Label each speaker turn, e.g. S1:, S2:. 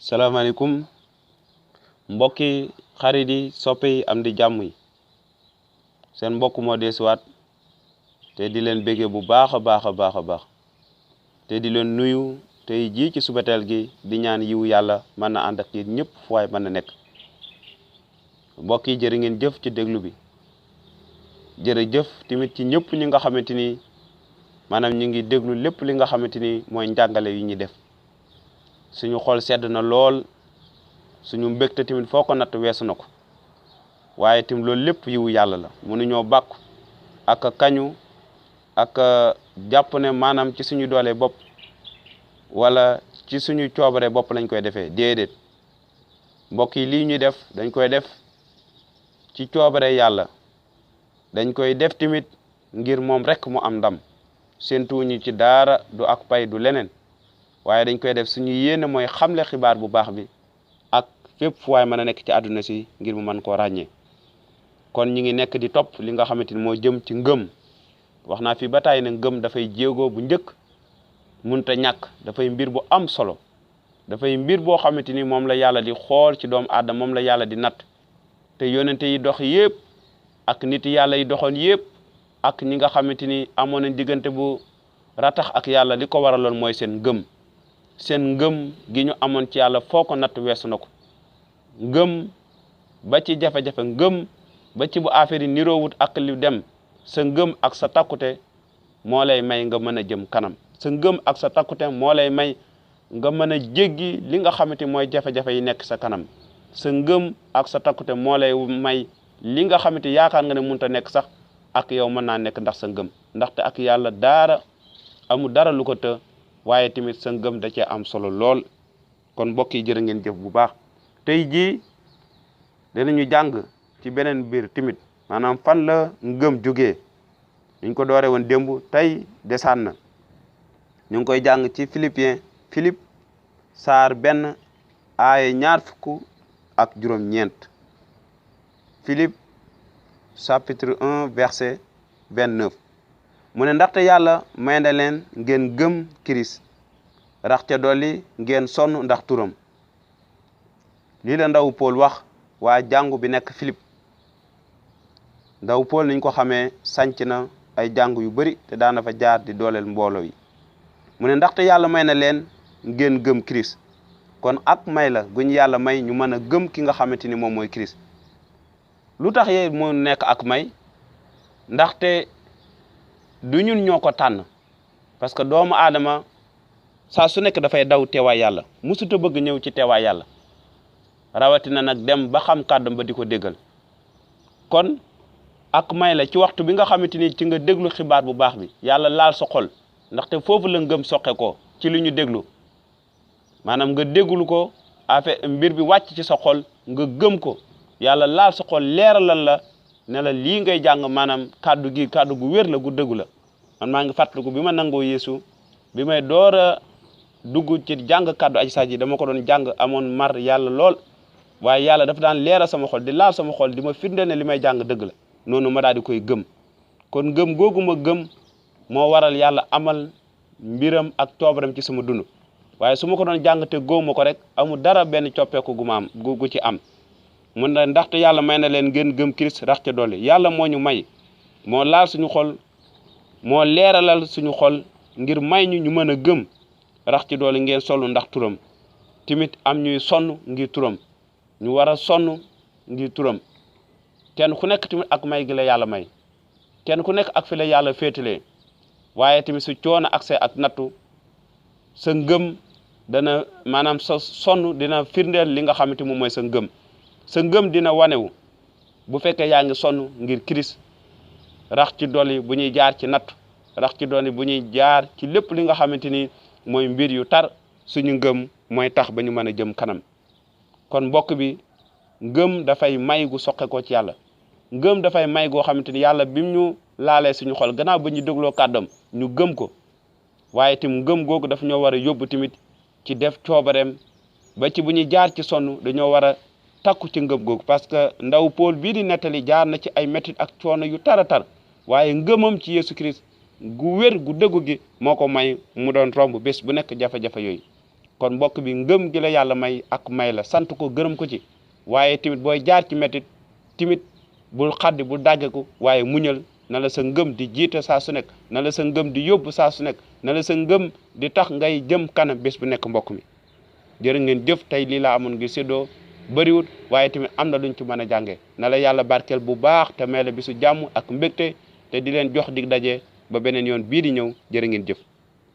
S1: salaamaaleykum mbokki xarit yi soppe yi am di jàmm yi seen mbokk moo desuwaat te di leen béggee bu baax a baax te di leen nuyu tey jii ci subateel gi di ñaan yiwu yàlla mën na ànd ak yéen ñëpp fu waay mën na nekk mbokk yi jërë ngeen jëf ci déglu bi jërëjëf tamit ci ñëpp ñi nga xamante ni maanaam ñu ngi déglu lépp li nga xamante ni mooy njàngale yu ñuy def suñu xol sedd na lool suñu mbégte tamit foo ko natt weesu na ko waaye tamit loolu lépp yiwu yàlla la mënuñoo bàkku ak kañu ak jàpp ne maanaam ci suñu doole bopp wala ci suñu coobare bopp lañ koy defee déedéet mbokk yi lii ñuy def dañ koy def ci coobare yàlla dañ koy def tamit ngir moom rek mu am ndam séentuwuñu ci dara du ak pay du leneen waaye dañ koy def suñu yéene mooy xamle xibaar bu baax bi ak fépp fu waay mën a nekk ci àdduna si ngir mu mën koo ràññee kon ñi ngi nekk di topp li nga xamante ni moo jëm ci ngëm wax naa fi ba tàyyi ne ngëm dafay jéego bu njëkk munta ñàkk dafay mbir bu am solo dafay mbir boo xamante ni moom la yàlla di xool ci doomu aadama moom la yàlla di natt te yonente yi dox yépp ak nit yàlla yi doxoon yépp ak ñi nga xamante ni amoon nañ diggante bu ratax ak yàlla li ko waraloon mooy seen ngëm gi ñu amoon ci yàlla foo ko natt weesu na ko ngëm ba ci jafe-jafe ngëm ba ci bu affaire yi niroowut ak li dem sa ngëm ak sa takkute moo lay may nga mën a jëm kanam sa ngëm ak sa takkute moo lay may nga mën a jéggi li nga xamante mooy jafe-jafe yi nekk sa kanam sa ngëm ak sa takkute moo lay may li nga xamante yaakaar nga ne mënut a nekk sax ak yow mën naa nekk ndax sa ngëm ndaxte ak yàlla dara amul dara lu ko të waaye tamit sa ngëm da cee am solo lool kon mbokk yi jërë ngeen jëf bu baax tey jii danañu jàng ci beneen biir tamit maanaam fan la ngëm jógee ñu ko doore woon démb tey desaan na ñu ngi koy jàng ci Philippe saar benn aaye ñaar fukk ak juróom-ñeent Philippe chapitre 1 verset 29 mu ne ndaxte yàlla may na leen ngeen gëm Kirist rax ca dolli ngeen sonn ndax turam lii la ndaw Paul wax waa jàngu bi nekk Philippe ndaw Paul niñ ko xamee sanc na ay jàngu yu bari te daana fa jaar di dooleel mbooloo yi mu ne ndaxte yàlla may na leen ngeen gëm Kirist kon ak may la guñ yàlla may ñu mën a gëm ki nga xamante ni moom mooy Kirist lu tax yee mu nekk ak may ndaxte du ñun ñoo ko tànn parce que doomu aadama saa su nekk dafay daw teewaay yàlla musuta bëgg ñëw ci teewaay yàlla rawatina nag dem ba xam kàddam ba di ko déggal kon ak may la ci waxtu bi nga xamante ni ci nga déglu xibaar bu baax bi yàlla laal sa xol ndaxte foofu la ngëm soqe ko ci li ñu déglu maanaam nga déglu ko affaire mbir bi wàcc ci sa xol nga gëm ko yàlla laal sa xol leeralal la ne la lii ngay jàng maanaam kàddu gi kàddu gu wér la gu dëggu la man maa ngi fàttaliku bi ma nangoo Yeesu bi may door a dugg ci jàng kàddu aji sax ji dama ko doon jàng amoon mar yàlla lool waaye yàlla dafa daan leeral sama xol di laal sama xol di ma firnde ne li may jàng dëgg la noonu ma daal di koy gëm kon gëm googu ma gëm moo waral yàlla amal mbiram ak coobaram ci sama dund waaye su ma ko doon jàng te góoma ko rek amul dara benn coppeeku gu ma am gu ci am mun na ndaxte yàlla may na leen ngeen gëm Kirist rax ca dolli yàlla moo ñu may moo laal suñu xol moo leeralal suñu xol ngir may ñu mën a gëm rax ci dolli ngeen solu ndax turam tamit am ñuy sonn ngir turam ñu war a sonn ngir turam kenn ku nekk tamit ak may gi la yàlla may kenn ku nekk ak fi la yàlla féetalee waaye tamit su coono accès ak nattu sa ngëm dana maanaam sa sonn dina firndeel li nga xamante moom mooy sa ngëm dina wanewu bu fekkee yaa ngi sonn ngir Kirist rax ci dolli bu ñuy jaar ci natt rax ci dolli bu ñuy jaar ci lépp li nga xamante ni mooy mbir yu tar suñu ngëm mooy tax ba ñu mën a jëm kanam kon mbokk bi ngëm dafay may gu soqe ko ci yàlla ngëm dafay may goo xamante ni yàlla bim ñu laalee suñu xol gannaaw ba ñu dégloo kàddam ñu gëm ko waaye tim ngëm googu daf ñoo war a yóbbu tamit ci def coobareem ba ci bu ñuy jaar ci sonn dañoo war a takku ci ngëm googu parce que ndaw Paul bii di nettali jaar na ci ay métit ak coono yu tara tar waaye ngëmam ci Yeesu Kirist gu wér gu dëggu gi moo ko may mu doon romb bés bu nekk jafe-jafe yooyu kon mbokk bi ngëm gi la yàlla may ak may la sant ko gërëm ko ci waaye tamit booy jaar ci métit timit bul xaddi bul dàggeku waaye muñal na la sa ngëm di jiite saa su nekk na la sa ngëm di yóbbu saa su nekk na la sa ngëm di tax ngay jëm kanam bés bu nekk mbokk mi jërë ngeen jëf tey lii laa amoon ngir séddoo bëriwut waaye tamit am na luñ ci mën a jàngee na la yàlla barkeel bu baax te may la bisu jàmm ak mbégte te di leen jox dig daje ba beneen yoon bii di ñëw jërë ngeen jëf